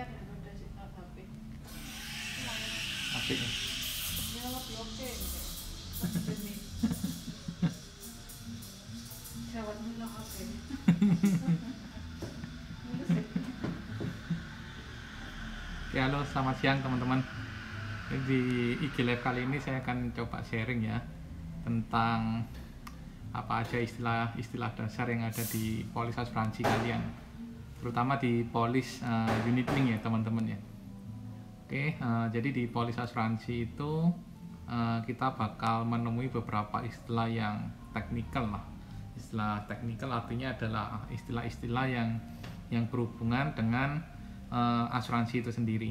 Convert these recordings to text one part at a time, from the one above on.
sekian ya udah sih HP. Asik nih. Ini lebih oke gitu. Demi jawab nilo HP. Oke, halo, selamat siang teman-teman. Di IG Live kali ini saya akan coba sharing ya tentang apa aja istilah dasar yang ada di polis asuransi kalian, terutama di polis unit link ya teman-teman ya. Oke, jadi di polis asuransi itu kita bakal menemui beberapa istilah yang teknikal lah. Istilah teknikal artinya adalah istilah-istilah yang berhubungan dengan asuransi itu sendiri.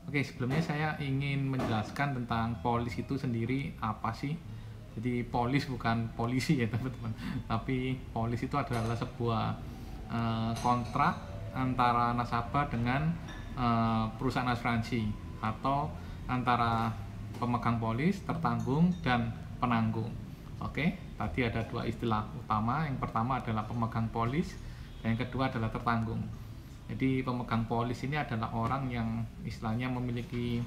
Oke, sebelumnya saya ingin menjelaskan tentang polis itu sendiri apa sih. Jadi polis bukan polisi ya teman-teman, tapi polis itu adalah sebuah kontrak antara nasabah dengan perusahaan asuransi, atau antara pemegang polis, tertanggung, dan penanggung. Oke, tadi ada dua istilah utama. Yang pertama adalah pemegang polis, dan yang kedua adalah tertanggung. Jadi pemegang polis ini adalah orang yang istilahnya memiliki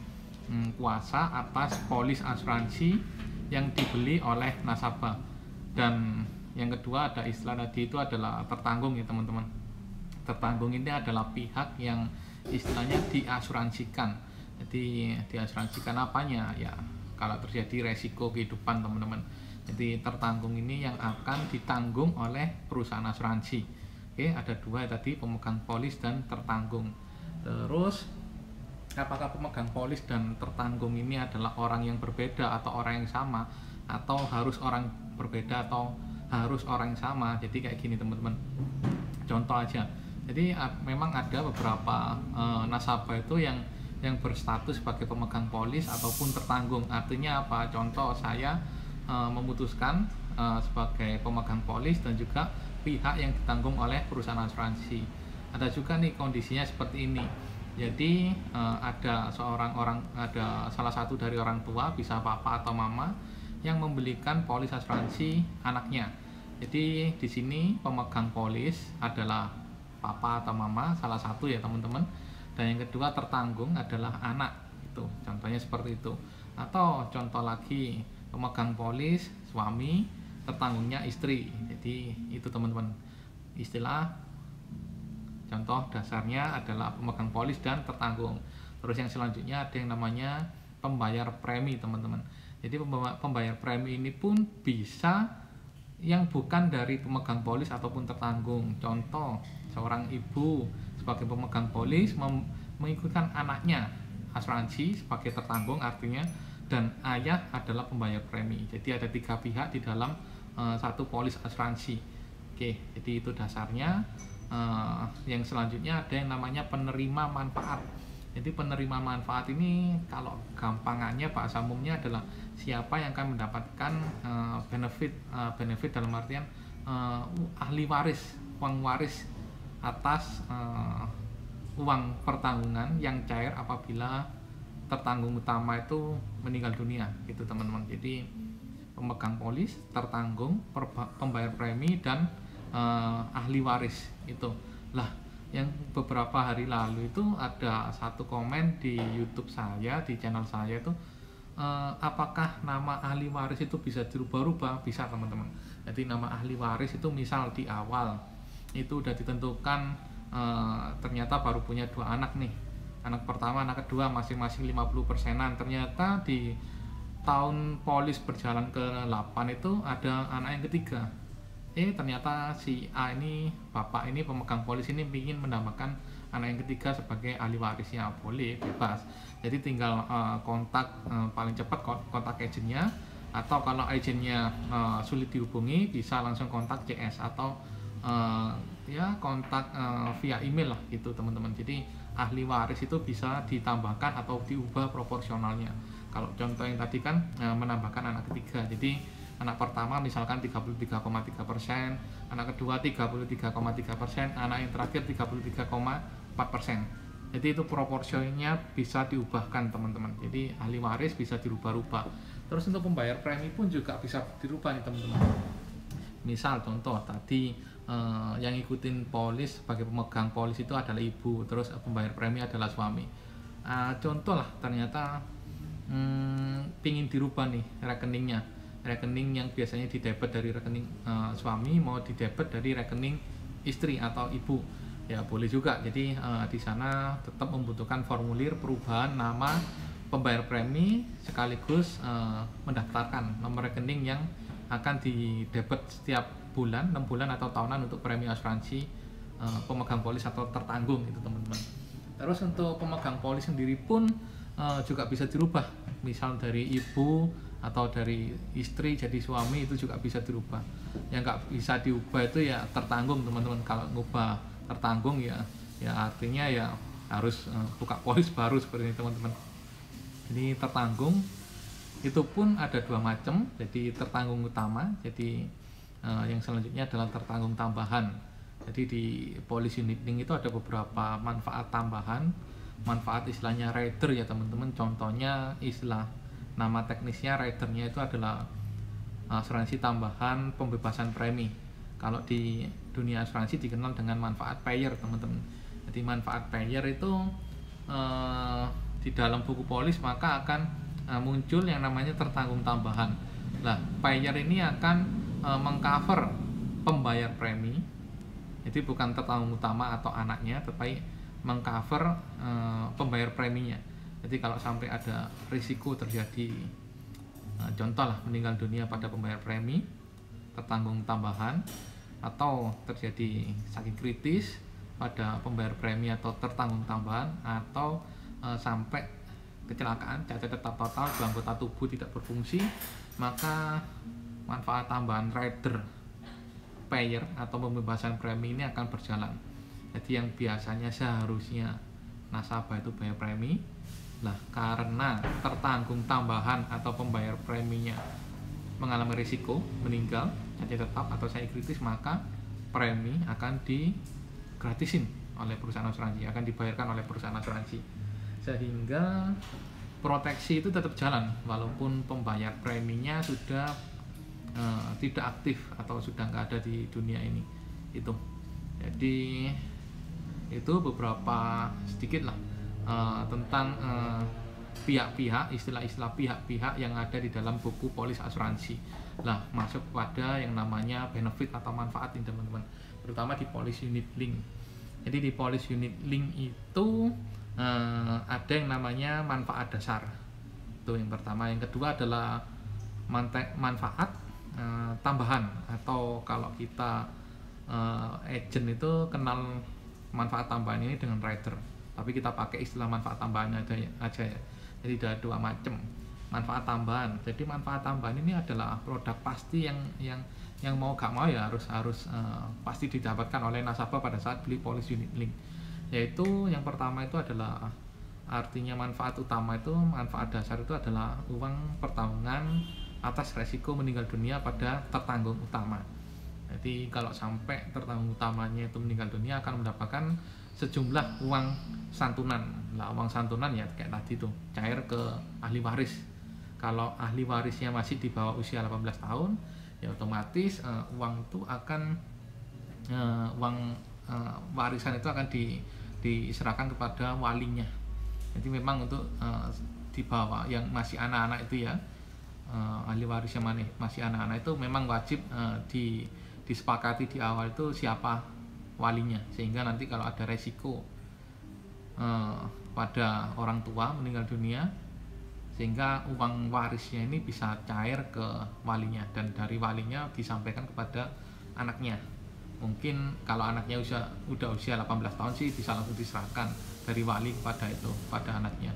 kuasa atas polis asuransi yang dibeli oleh nasabah. Dan yang kedua ada istilah tadi itu adalah tertanggung ya teman-teman. Tertanggung ini adalah pihak yang istilahnya diasuransikan. Jadi diasuransikan apanya? Ya kalau terjadi resiko kehidupan teman-teman. Jadi tertanggung ini yang akan ditanggung oleh perusahaan asuransi. Oke, ada dua tadi, pemegang polis dan tertanggung. Terus apakah pemegang polis dan tertanggung ini adalah orang yang berbeda atau orang yang sama, atau harus orang berbeda atau harus orang yang sama? Jadi kayak gini teman-teman, contoh aja. Jadi memang ada beberapa nasabah itu yang berstatus sebagai pemegang polis ataupun tertanggung. Artinya apa? Contoh, saya memutuskan sebagai pemegang polis dan juga pihak yang ditanggung oleh perusahaan asuransi. Ada juga nih kondisinya seperti ini. Jadi ada salah satu dari orang tua, bisa papa atau mama, yang membelikan polis asuransi anaknya. Jadi di sini pemegang polis adalah papa atau mama, salah satu ya teman-teman. Dan yang kedua tertanggung adalah anak. Itu contohnya seperti itu. Atau contoh lagi, pemegang polis suami, tertanggungnya istri. Jadi itu teman-teman, istilah contoh dasarnya adalah pemegang polis dan tertanggung. Terus yang selanjutnya ada yang namanya pembayar premi teman-teman. Jadi pembayar premi ini pun bisa yang bukan dari pemegang polis ataupun tertanggung. Contoh, seorang ibu sebagai pemegang polis mengikutkan anaknya asuransi sebagai tertanggung artinya, dan ayah adalah pembayar premi. Jadi ada tiga pihak di dalam satu polis asuransi. Oke, jadi itu dasarnya. Yang selanjutnya ada yang namanya penerima manfaat. Jadi penerima manfaat ini kalau gampangannya bahasa umumnya adalah siapa yang akan mendapatkan benefit dalam artian ahli waris, uang waris atas uang pertanggungan yang cair apabila tertanggung utama itu meninggal dunia gitu teman-teman. Jadi pemegang polis, tertanggung, pembayar premi, dan ahli waris itu. Lah, yang beberapa hari lalu itu ada satu komen di YouTube saya, di channel saya itu, apakah nama ahli waris itu bisa dirubah-rubah? Bisa teman-teman. Jadi nama ahli waris itu misal di awal itu udah ditentukan, ternyata baru punya dua anak nih, anak pertama, anak kedua masing-masing 50%-an. Ternyata di tahun polis berjalan ke-8 itu ada anak yang ketiga. Ternyata si A ini, bapak ini, pemegang polis ini ingin menambahkan anak yang ketiga sebagai ahli warisnya. Boleh, bebas. Jadi tinggal kontak, paling cepat kontak agennya, atau kalau agennya sulit dihubungi bisa langsung kontak CS atau ya kontak via email lah gitu teman-teman. Jadi ahli waris itu bisa ditambahkan atau diubah proporsionalnya. Kalau contoh yang tadi kan menambahkan anak ketiga, jadi anak pertama misalkan 33,3%, anak kedua 33,3%, anak yang terakhir 33,4%. Jadi itu proporsinya bisa diubahkan teman-teman. Jadi ahli waris bisa dirubah-rubah. Terus untuk pembayar premi pun juga bisa dirubah nih teman-teman. Misal contoh tadi yang ngikutin polis sebagai pemegang polis itu adalah ibu, terus pembayar premi adalah suami. Contoh lah, ternyata pingin dirubah nih rekening yang biasanya didebet dari rekening suami mau didebet dari rekening istri atau ibu, ya boleh juga. Jadi di sana tetap membutuhkan formulir perubahan nama pembayar premi sekaligus mendaftarkan nomor rekening yang akan didebet setiap bulan, 6 bulan atau tahunan untuk premi asuransi pemegang polis atau tertanggung itu teman-teman. Terus untuk pemegang polis sendiri pun juga bisa dirubah, misal dari ibu atau dari istri jadi suami itu juga bisa dirubah. Yang nggak bisa diubah itu ya tertanggung teman-teman. Kalau ngubah tertanggung ya artinya ya harus buka polis baru seperti ini teman-teman. Jadi tertanggung itu pun ada 2 macam. Jadi tertanggung utama, jadi yang selanjutnya adalah tertanggung tambahan. Jadi di polis unit link itu ada beberapa manfaat tambahan, manfaat istilahnya rider ya teman-teman. Contohnya istilah nama teknisnya ridernya itu adalah asuransi tambahan pembebasan premi. Kalau di dunia asuransi dikenal dengan manfaat payer teman-teman. Jadi manfaat payer itu di dalam buku polis maka akan muncul yang namanya tertanggung tambahan. Nah, payer ini akan mengcover pembayar premi. Jadi bukan tertanggung utama atau anaknya, tetapi mengcover pembayar preminya. Jadi kalau sampai ada risiko terjadi, contoh lah meninggal dunia pada pembayar premi, tertanggung tambahan, atau terjadi sakit kritis pada pembayar premi atau tertanggung tambahan, atau sampai kecelakaan, cacat total, 2 anggota tubuh tidak berfungsi, maka manfaat tambahan rider payer atau pembebasan premi ini akan berjalan. Jadi yang biasanya seharusnya nasabah itu bayar premi, lah karena tertanggung tambahan atau pembayar preminya mengalami risiko meninggal, cacat tetap atau sakit kritis, maka premi akan digratisin oleh perusahaan asuransi, akan dibayarkan oleh perusahaan asuransi, sehingga proteksi itu tetap jalan walaupun pembayar preminya sudah tidak aktif atau sudah nggak ada di dunia ini. Itu jadi itu beberapa sedikit lah tentang pihak-pihak, istilah-istilah pihak-pihak yang ada di dalam buku polis asuransi. Lah masuk pada yang namanya benefit atau manfaat ini teman-teman, terutama di polis unit link. Jadi di polis unit link itu ada yang namanya manfaat dasar, itu yang pertama. Yang kedua adalah manfaat tambahan, atau kalau kita agent itu kenal manfaat tambahan ini dengan rider, tapi kita pakai istilah manfaat tambahan aja ya. Jadi ada 2 macam manfaat tambahan. Jadi manfaat tambahan ini adalah produk pasti yang mau gak mau ya harus pasti didapatkan oleh nasabah pada saat beli polis unit link. Yaitu yang pertama itu adalah, artinya manfaat utama itu, manfaat dasar itu adalah uang pertanggungan atas resiko meninggal dunia pada tertanggung utama. Jadi kalau sampai tertanggung utamanya itu meninggal dunia akan mendapatkan sejumlah uang santunan. Nah, uang santunan ya kayak tadi tuh cair ke ahli waris. Kalau ahli warisnya masih di bawah usia 18 tahun, ya otomatis uang itu akan warisan itu akan diserahkan kepada walinya. Jadi memang untuk di bawah yang masih anak-anak itu ya, ahli waris yang masih anak-anak itu memang wajib disepakati di awal itu siapa walinya, sehingga nanti kalau ada resiko pada orang tua meninggal dunia, sehingga uang warisnya ini bisa cair ke walinya, dan dari walinya disampaikan kepada anaknya. Mungkin kalau anaknya udah usia 18 tahun sih bisa langsung diserahkan dari wali pada anaknya.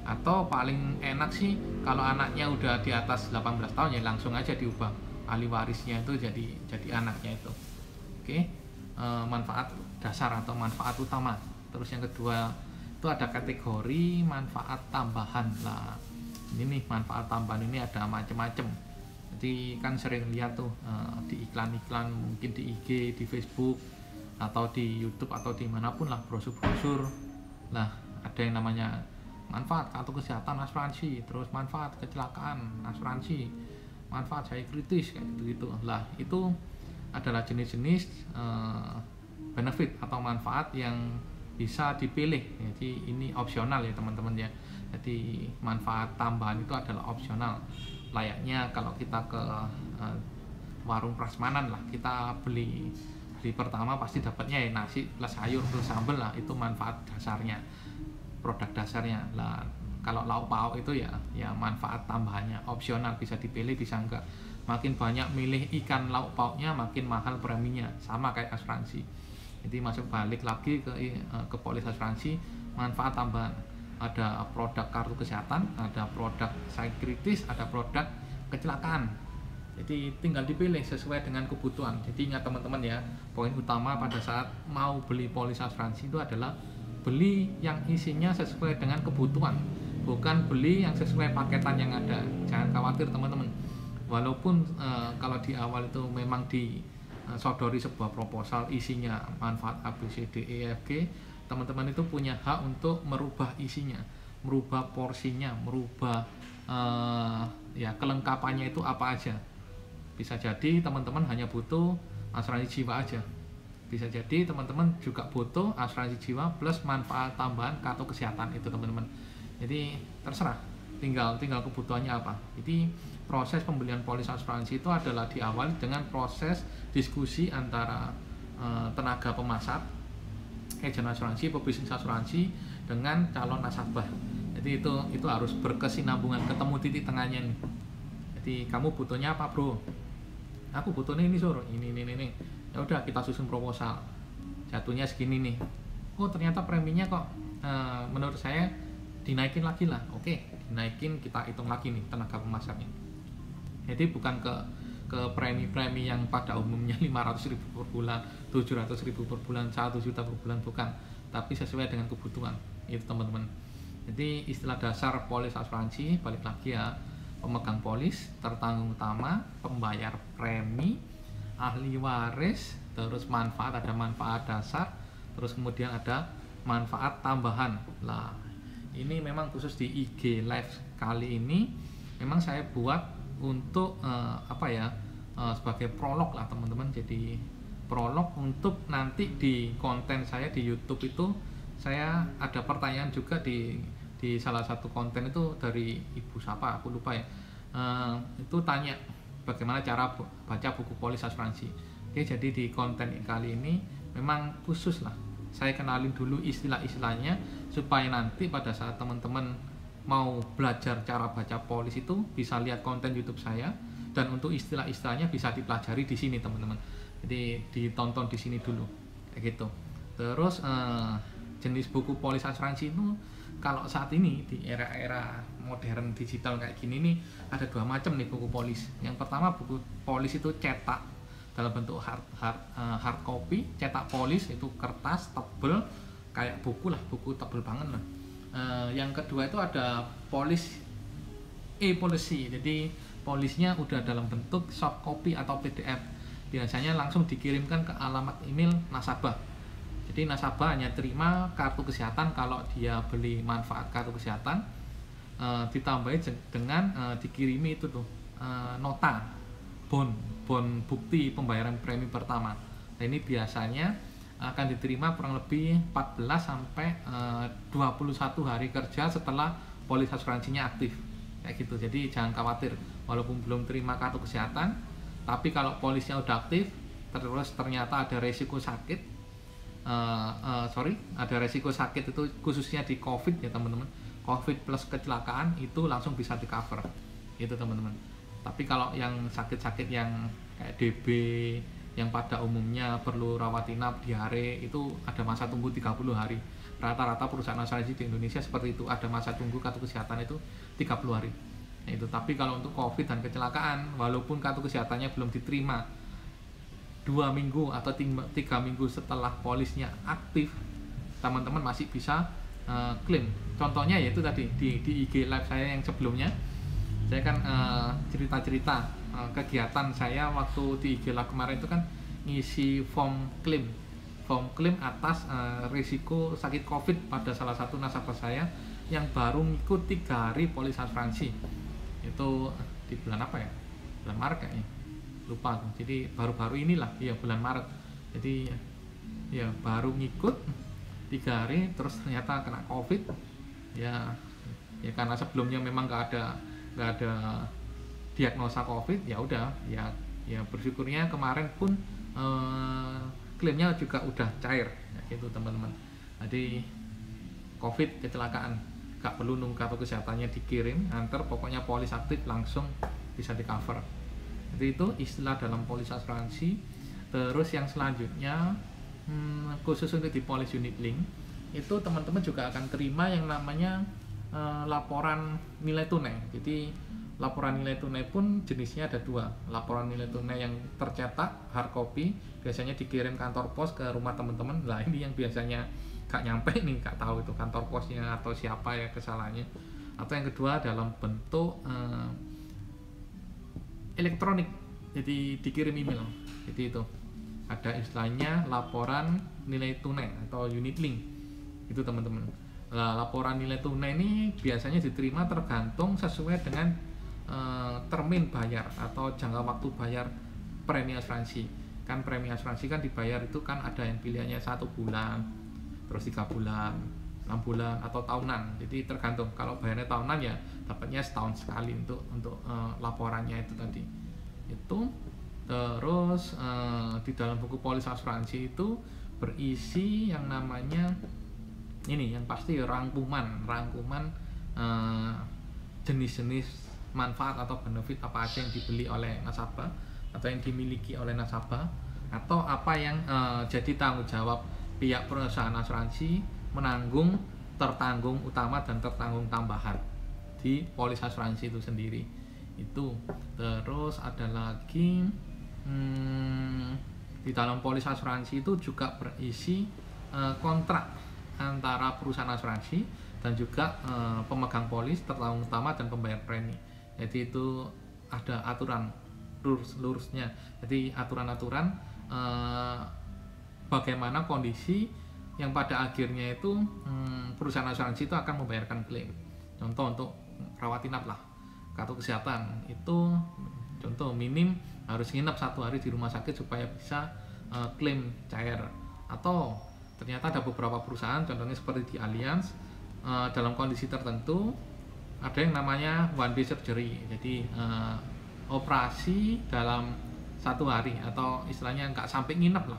Atau paling enak sih kalau anaknya udah di atas 18 tahun ya langsung aja diubah ahli warisnya itu jadi anaknya itu. Oke. Manfaat dasar atau manfaat utama. Terus yang kedua itu ada kategori manfaat tambahan. Lah ini nih manfaat tambahan ini ada macam-macam. Jadi kan sering lihat tuh di iklan-iklan, mungkin di IG, di Facebook, atau di YouTube atau dimanapun lah, brosur-brosur. Lah ada yang namanya manfaat kartu kesehatan asuransi, terus manfaat kecelakaan asuransi, manfaat sakit kritis kayak gitu. Lah itu adalah jenis-jenis benefit atau manfaat yang bisa dipilih. Jadi ini opsional ya teman-teman ya. Jadi manfaat tambahan itu adalah opsional. Layaknya kalau kita ke warung prasmanan lah, kita beli pertama pasti dapatnya ya nasi plus sayur plus sambal lah, itu manfaat dasarnya, produk dasarnya lah. Kalau lauk pauk itu ya manfaat tambahannya, opsional, bisa dipilih bisa enggak. Makin banyak milih ikan lauk pauknya makin mahal preminya, sama kayak asuransi. Jadi masuk balik lagi ke polis asuransi, manfaat tambahan. Ada produk kartu kesehatan, ada produk sakit kritis, ada produk kecelakaan. Jadi tinggal dipilih sesuai dengan kebutuhan. Jadi ingat teman-teman ya, poin utama pada saat mau beli polis asuransi itu adalah beli yang isinya sesuai dengan kebutuhan, bukan beli yang sesuai paketan yang ada. Jangan khawatir teman-teman. Walaupun kalau di awal itu memang disodori sebuah proposal isinya manfaat A, B, C, D, E, F, G, teman-teman itu punya hak untuk merubah isinya, merubah porsinya, merubah ya kelengkapannya itu apa aja. Bisa jadi teman-teman hanya butuh asuransi jiwa aja, bisa jadi teman-teman juga butuh asuransi jiwa plus manfaat tambahan kartu kesehatan itu teman-teman. Jadi terserah, tinggal kebutuhannya apa. Jadi proses pembelian polis asuransi itu adalah diawali dengan proses diskusi antara tenaga pemasar, agen asuransi, pebisnis asuransi dengan calon nasabah. Jadi itu harus berkesinambungan, ketemu titik tengahnya nih. Jadi kamu butuhnya apa bro? Aku butuhnya ini suruh ini. Ya udah kita susun proposal. Jatuhnya segini nih. Oh ternyata preminya kok menurut saya dinaikin lagi lah. Oke, dinaikin, kita hitung lagi nih tenaga pemasarnya. Jadi bukan ke premi-premi yang pada umumnya 500.000 per bulan, 700.000 per bulan, 1 juta per bulan, bukan, tapi sesuai dengan kebutuhan itu teman-teman. Jadi istilah dasar polis asuransi balik lagi ya, pemegang polis, tertanggung utama, pembayar premi, ahli waris, terus manfaat, ada manfaat dasar, terus kemudian ada manfaat tambahan. Lah ini memang khusus di IG live kali ini memang saya buat untuk sebagai prolog lah teman-teman. Jadi prolog untuk nanti di konten saya di YouTube itu saya ada pertanyaan juga di salah satu konten itu dari ibu siapa aku lupa ya, itu tanya bagaimana cara baca buku polis asuransi. Oke, jadi di konten kali ini memang khusus lah saya kenalin dulu istilah-istilahnya supaya nanti pada saat teman-teman mau belajar cara baca polis itu bisa lihat konten YouTube saya, dan untuk istilah-istilahnya bisa dipelajari di sini teman-teman. Jadi ditonton di sini dulu kayak gitu. Terus jenis buku polis asuransi itu kalau saat ini di era-era modern digital kayak gini nih ada dua macam nih buku polis. Yang pertama buku polis itu cetak dalam bentuk hard copy, cetak polis itu kertas tebel kayak buku lah, buku tebel banget lah. Yang kedua itu ada polis e-policy, jadi polisnya udah dalam bentuk soft copy atau PDF, biasanya langsung dikirimkan ke alamat email nasabah. Jadi nasabah hanya terima kartu kesehatan kalau dia beli manfaat kartu kesehatan, ditambahi dengan dikirimi itu tuh nota bon bukti pembayaran premi pertama. Nah ini biasanya akan diterima kurang lebih 14 sampai 21 hari kerja setelah polis asuransinya aktif kayak gitu. Jadi jangan khawatir walaupun belum terima kartu kesehatan, tapi kalau polisnya udah aktif terus ternyata ada resiko sakit, ada resiko sakit itu khususnya di COVID ya teman-teman, COVID plus kecelakaan itu langsung bisa di cover itu teman-teman. Tapi kalau yang sakit-sakit yang kayak DB yang pada umumnya perlu rawat inap, diare, itu ada masa tunggu 30 hari. Rata-rata perusahaan asuransi di Indonesia seperti itu, ada masa tunggu kartu kesehatan itu 30 hari. Nah, itu. Tapi kalau untuk COVID dan kecelakaan, walaupun kartu kesehatannya belum diterima 2 minggu atau 3 minggu setelah polisnya aktif, teman-teman masih bisa klaim. Contohnya yaitu tadi di IG live saya yang sebelumnya, saya kan cerita-cerita kegiatan saya waktu di IG live kemarin itu kan ngisi form klaim atas risiko sakit COVID pada salah satu nasabah saya yang baru ngikut 3 hari polis asuransi. Itu di bulan apa ya? Bulan Maret kayaknya. lupa tuh. Jadi baru-baru inilah ya, bulan Maret. Jadi ya baru ngikut 3 hari terus ternyata kena COVID ya. Ya karena sebelumnya memang nggak ada diagnosa COVID, ya udah ya bersyukurnya kemarin pun klaimnya juga udah cair ya, gitu teman-teman. Jadi COVID kecelakaan, gak perlu nunggu kartu kesehatannya dikirim, antar pokoknya polis aktif langsung bisa di cover. Jadi itu istilah dalam polis asuransi. Terus yang selanjutnya khusus untuk di polis unit link itu teman-teman juga akan terima yang namanya laporan nilai tunai. Jadi laporan nilai tunai pun jenisnya ada 2. Laporan nilai tunai yang tercetak hard copy biasanya dikirim kantor pos ke rumah teman-teman. Lah ini yang biasanya gak nyampe nih, gak tahu itu kantor posnya atau siapa ya kesalahannya. Atau yang kedua dalam bentuk elektronik, jadi dikirim email. Jadi itu ada istilahnya laporan nilai tunai atau unit link itu teman-teman. Nah, laporan nilai tunai ini biasanya diterima tergantung sesuai dengan termin bayar atau jangka waktu bayar premi asuransi. Kan premi asuransi kan dibayar itu kan ada yang pilihannya 1 bulan, terus 3 bulan, 6 bulan atau tahunan. Jadi tergantung. Kalau bayarnya tahunan ya dapatnya setahun sekali untuk laporannya itu tadi. Itu terus di dalam buku polis asuransi itu berisi yang namanya ini yang pasti rangkuman jenis-jenis manfaat atau benefit apa aja yang dibeli oleh nasabah atau yang dimiliki oleh nasabah, atau apa yang jadi tanggung jawab pihak perusahaan asuransi menanggung tertanggung utama dan tertanggung tambahan di polis asuransi itu sendiri. Itu terus ada lagi di dalam polis asuransi itu juga berisi kontrak antara perusahaan asuransi dan juga pemegang polis, tertanggung utama dan pembayar premi. Jadi itu ada aturan rules-nya. Jadi aturan-aturan bagaimana kondisi yang pada akhirnya itu perusahaan asuransi itu akan membayarkan klaim. Contoh untuk rawat inap lah, kartu kesehatan itu contoh minim harus nginep 1 hari di rumah sakit supaya bisa klaim cair. Atau ternyata ada beberapa perusahaan contohnya seperti di Allianz dalam kondisi tertentu ada yang namanya one day surgery. Jadi operasi dalam 1 hari atau istilahnya nggak sampai nginep lah,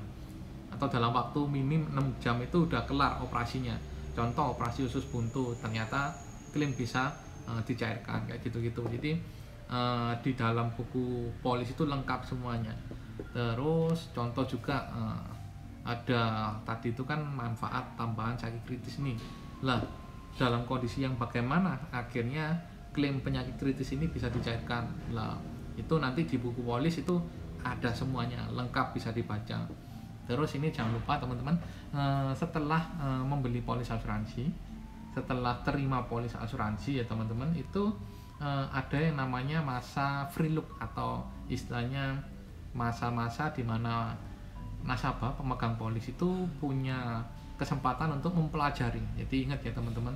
atau dalam waktu minim 6 jam itu udah kelar operasinya. Contoh operasi usus buntu, ternyata klaim bisa dicairkan kayak gitu-gitu. Jadi di dalam buku polis itu lengkap semuanya. Terus contoh juga ada tadi itu kan manfaat tambahan sakit kritis nih. Lah dalam kondisi yang bagaimana akhirnya klaim penyakit kritis ini bisa dicairkan. Lah itu nanti di buku polis itu ada semuanya lengkap, bisa dibaca. Terus ini jangan lupa teman-teman, setelah membeli polis asuransi, setelah terima polis asuransi ya teman-teman, itu ada yang namanya masa free look atau istilahnya masa-masa di mana nasabah pemegang polis itu punya kesempatan untuk mempelajari. Jadi ingat ya teman-teman,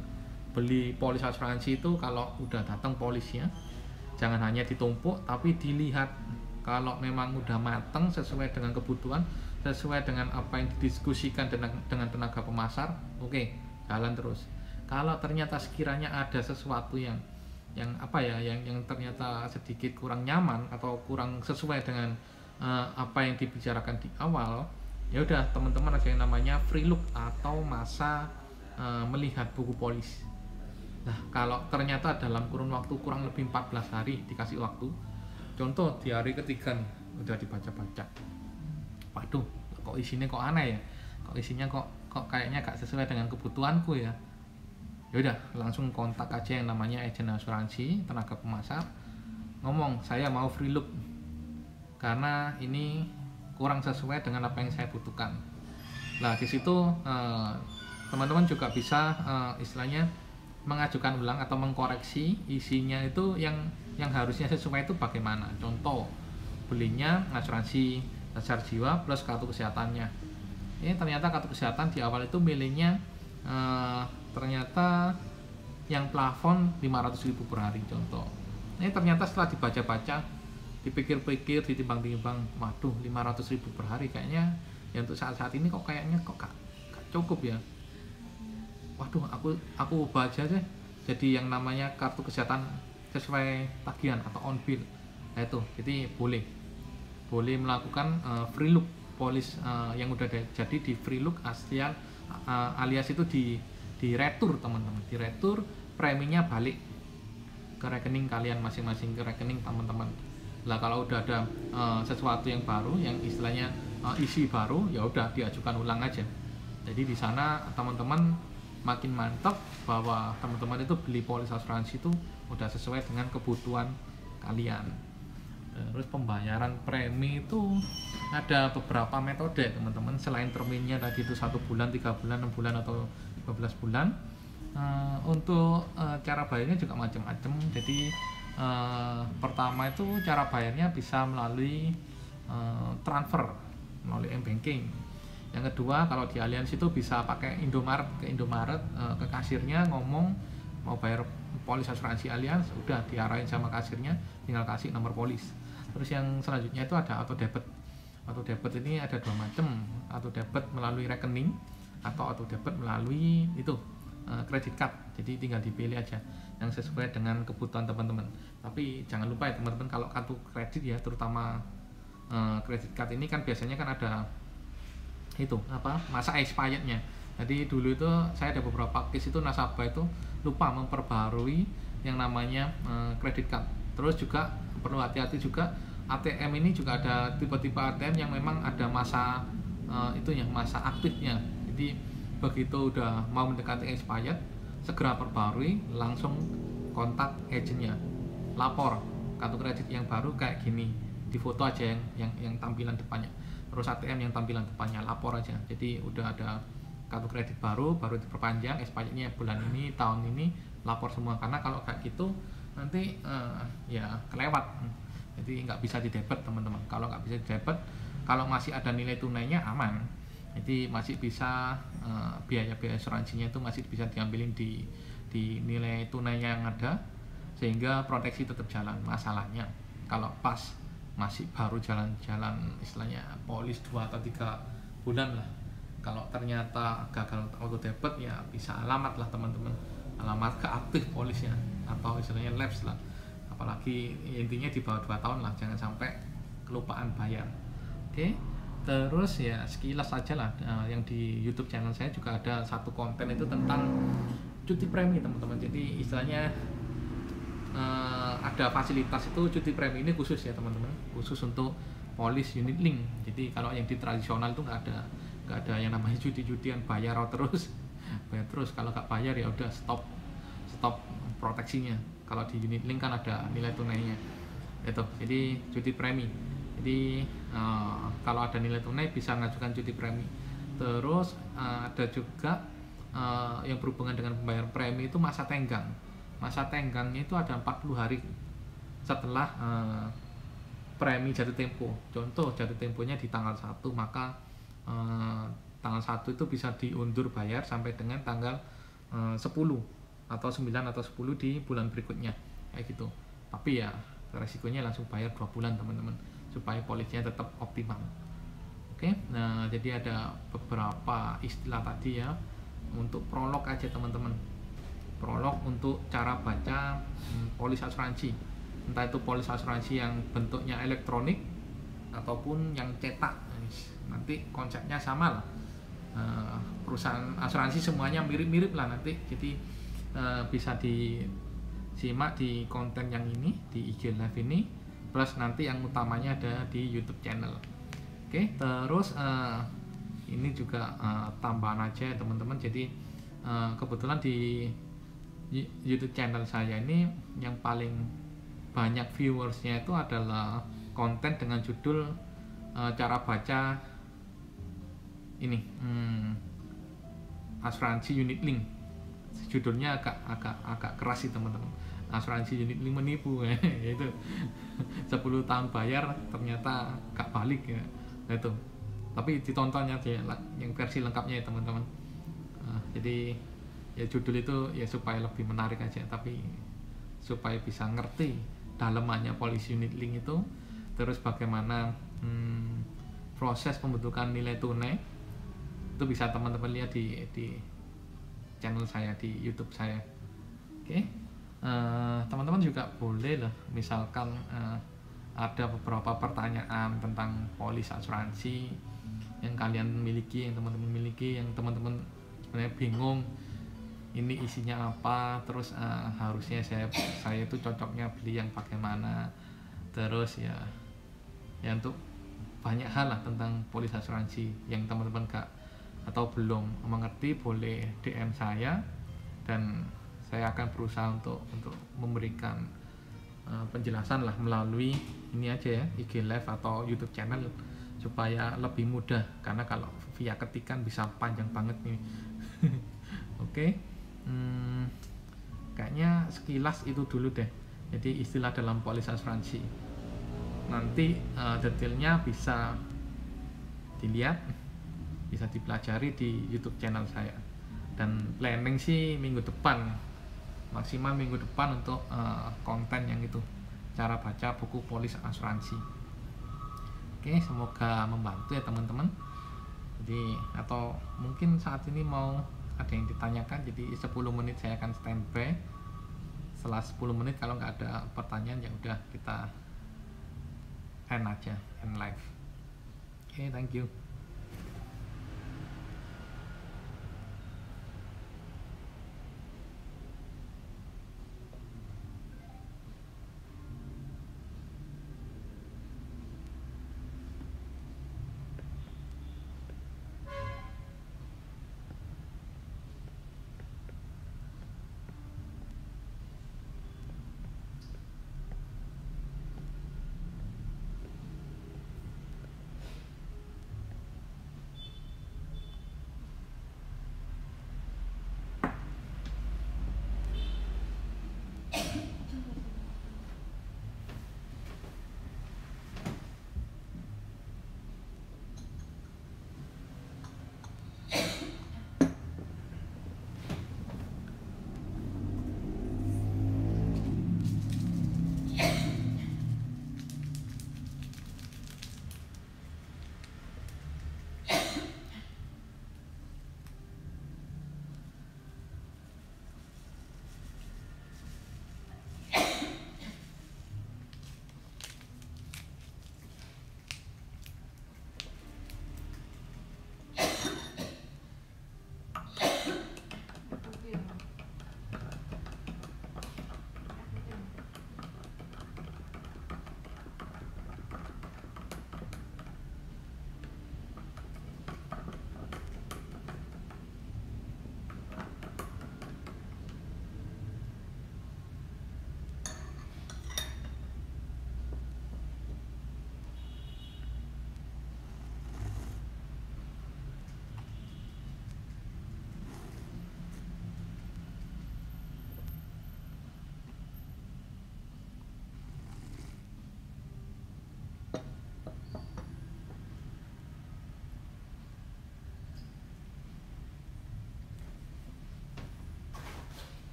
beli polis asuransi itu kalau udah datang polisnya jangan hanya ditumpuk tapi dilihat. Kalau memang udah mateng sesuai dengan kebutuhan, sesuai dengan apa yang didiskusikan dengan tenaga pemasar, oke, jalan terus. Kalau ternyata sekiranya ada sesuatu yang ternyata sedikit kurang nyaman atau kurang sesuai dengan apa yang dibicarakan di awal, ya udah teman-teman ada yang namanya free look atau masa melihat buku polis. Nah kalau ternyata dalam kurun waktu kurang lebih 14 hari dikasih waktu, contoh di hari ketiga nih udah dibaca-baca, waduh kok isinya kok aneh ya, kok isinya kok kayaknya gak sesuai dengan kebutuhanku ya. Ya udah langsung kontak aja yang namanya agen asuransi, tenaga pemasar, ngomong saya mau free look karena ini kurang sesuai dengan apa yang saya butuhkan. Nah di situ teman-teman juga bisa istilahnya mengajukan ulang atau mengkoreksi isinya itu yang harusnya sesuai itu bagaimana. Contoh belinya asuransi dasar jiwa plus kartu kesehatannya. Ini ternyata kartu kesehatan di awal itu milihnya ternyata yang plafon 500.000 per hari contoh. Ini ternyata setelah dibaca-baca dipikir-pikir, ditimbang-timbang, waduh 500.000 per hari kayaknya ya untuk saat-saat ini kok kayaknya gak cukup ya. Waduh, aku ubah aja deh jadi yang namanya kartu kesehatan sesuai tagihan atau on bill. Nah itu, jadi boleh melakukan free look polis yang udah jadi di free look alias itu di retur teman-teman, di retur preminya balik ke rekening kalian masing-masing, ke rekening teman-teman. Lah kalau udah ada sesuatu yang baru, yang istilahnya isi baru, ya udah diajukan ulang aja. Jadi di sana teman-teman makin mantap bahwa teman-teman itu beli polis asuransi itu udah sesuai dengan kebutuhan kalian. Terus pembayaran premi itu ada beberapa metode teman-teman, selain terminnya tadi itu 1 bulan, 3 bulan, 6 bulan atau 15 bulan. Untuk cara bayarnya juga macam-macam. Jadi pertama itu cara bayarnya bisa melalui transfer melalui m-banking. Yang kedua, kalau di Allianz itu bisa pakai Indomaret, ke kasirnya ngomong mau bayar polis asuransi Allianz, udah diarahin sama kasirnya, tinggal kasih nomor polis. Terus yang selanjutnya itu ada auto debit. Auto debit ini ada 2 macam, auto debit melalui rekening atau auto debit melalui itu kredit card. Jadi tinggal dipilih aja yang sesuai dengan kebutuhan teman-teman. Tapi jangan lupa ya teman-teman, kalau kartu kredit ya, terutama kredit card ini kan biasanya kan ada itu masa expirednya. Jadi dulu itu saya ada beberapa case itu nasabah itu lupa memperbarui yang namanya kredit card. Terus juga perlu hati-hati juga, ATM ini juga ada tipe-tipe ATM yang memang ada masa masa aktifnya. Jadi begitu udah mau mendekati expired, segera perbarui, langsung kontak agennya, lapor kartu kredit yang baru kayak gini, di foto aja yang tampilan depannya. Terus ATM yang tampilan depannya, lapor aja. Jadi udah ada kartu kredit baru diperpanjang, expirednya bulan ini, tahun ini, lapor semua. Karena kalau kayak gitu nanti ya kelewat. Jadi nggak bisa didebet teman-teman. Kalau nggak bisa didebet, kalau masih ada nilai tunainya aman. Jadi masih bisa biaya-biaya asuransinya itu masih bisa diambilin di nilai tunainya yang ada, sehingga proteksi tetap jalan. Masalahnya kalau pas masih baru jalan-jalan istilahnya polis 2 atau 3 bulan lah, kalau ternyata gagal auto debit ya bisa alamat lah teman-teman, alamat ke aktif polisnya atau istilahnya lapse lah. Apalagi intinya di bawah 2 tahun lah, jangan sampai kelupaan bayar. Oke. Terus ya sekilas saja lah, yang di YouTube channel saya juga ada satu konten itu tentang cuti premi teman-teman. Jadi istilahnya ada fasilitas itu cuti premi ini khusus ya teman-teman, khusus untuk polis unit link. Jadi kalau yang di tradisional itu nggak ada yang namanya cuti-cutian bayar terus kalau nggak bayar ya udah stop proteksinya. Kalau di unit link kan ada nilai tunainya itu, jadi cuti premi. Jadi kalau ada nilai tunai bisa mengajukan cuti premi. Terus ada juga yang berhubungan dengan pembayaran premi itu masa tenggang. Masa tenggangnya itu ada 40 hari setelah premi jatuh tempo. Contoh jatuh temponya di tanggal 1, maka tanggal 1 itu bisa diundur bayar sampai dengan tanggal 10 atau 9 atau 10 di bulan berikutnya kayak gitu. Tapi ya resikonya langsung bayar 2 bulan teman-teman, supaya polisnya tetap optimal. Oke, nah jadi ada beberapa istilah tadi ya. Untuk prolog aja teman-teman, prolog untuk cara baca polis asuransi, entah itu polis asuransi yang bentuknya elektronik ataupun yang cetak. Nanti konsepnya sama lah, perusahaan asuransi semuanya mirip-mirip lah nanti. Jadi bisa disimak di konten yang ini, di IG Live ini, plus nanti yang utamanya ada di YouTube channel. Oke, terus ini juga tambahan aja teman-teman. Jadi kebetulan di YouTube channel saya ini yang paling banyak viewersnya itu adalah konten dengan judul cara baca ini asuransi unit link. Judulnya agak keras sih teman-teman, asuransi unit link menipu itu 10 tahun bayar ternyata gak balik ya. Nah, itu tapi ditontonnya aja yang versi lengkapnya ya teman-teman. Jadi ya judul itu ya supaya lebih menarik aja, tapi supaya bisa ngerti dalemannya polisi unit link itu terus bagaimana proses pembentukan nilai tunai, itu bisa teman-teman lihat di channel saya di YouTube saya. Oke. Teman-teman juga boleh lah, misalkan ada beberapa pertanyaan tentang polis asuransi yang kalian miliki, yang teman-teman miliki, yang teman-teman sebenarnya bingung ini isinya apa, terus harusnya saya itu cocoknya beli yang bagaimana, terus ya untuk banyak hal lah tentang polis asuransi yang teman-teman gak atau belum mengerti, boleh DM saya dan saya akan berusaha untuk memberikan penjelasan lah melalui ini aja ya, IG Live atau YouTube channel supaya lebih mudah, karena kalau via ketikan bisa panjang banget nih. Oke. Kayaknya sekilas itu dulu deh, jadi istilah dalam polis asuransi. Nanti detailnya bisa dilihat, bisa dipelajari di YouTube channel saya, dan planning sih minggu depan, maksimal minggu depan untuk konten yang itu, cara baca buku polis asuransi. Oke, semoga membantu ya teman-teman. Jadi atau mungkin saat ini mau ada yang ditanyakan, jadi 10 menit saya akan standby. Setelah 10 menit kalau nggak ada pertanyaan ya udah kita end aja, end live. Oke, thank you.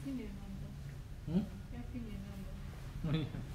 Kevin ya nonton. Hmm? Kevin ya nonton. Oh iya.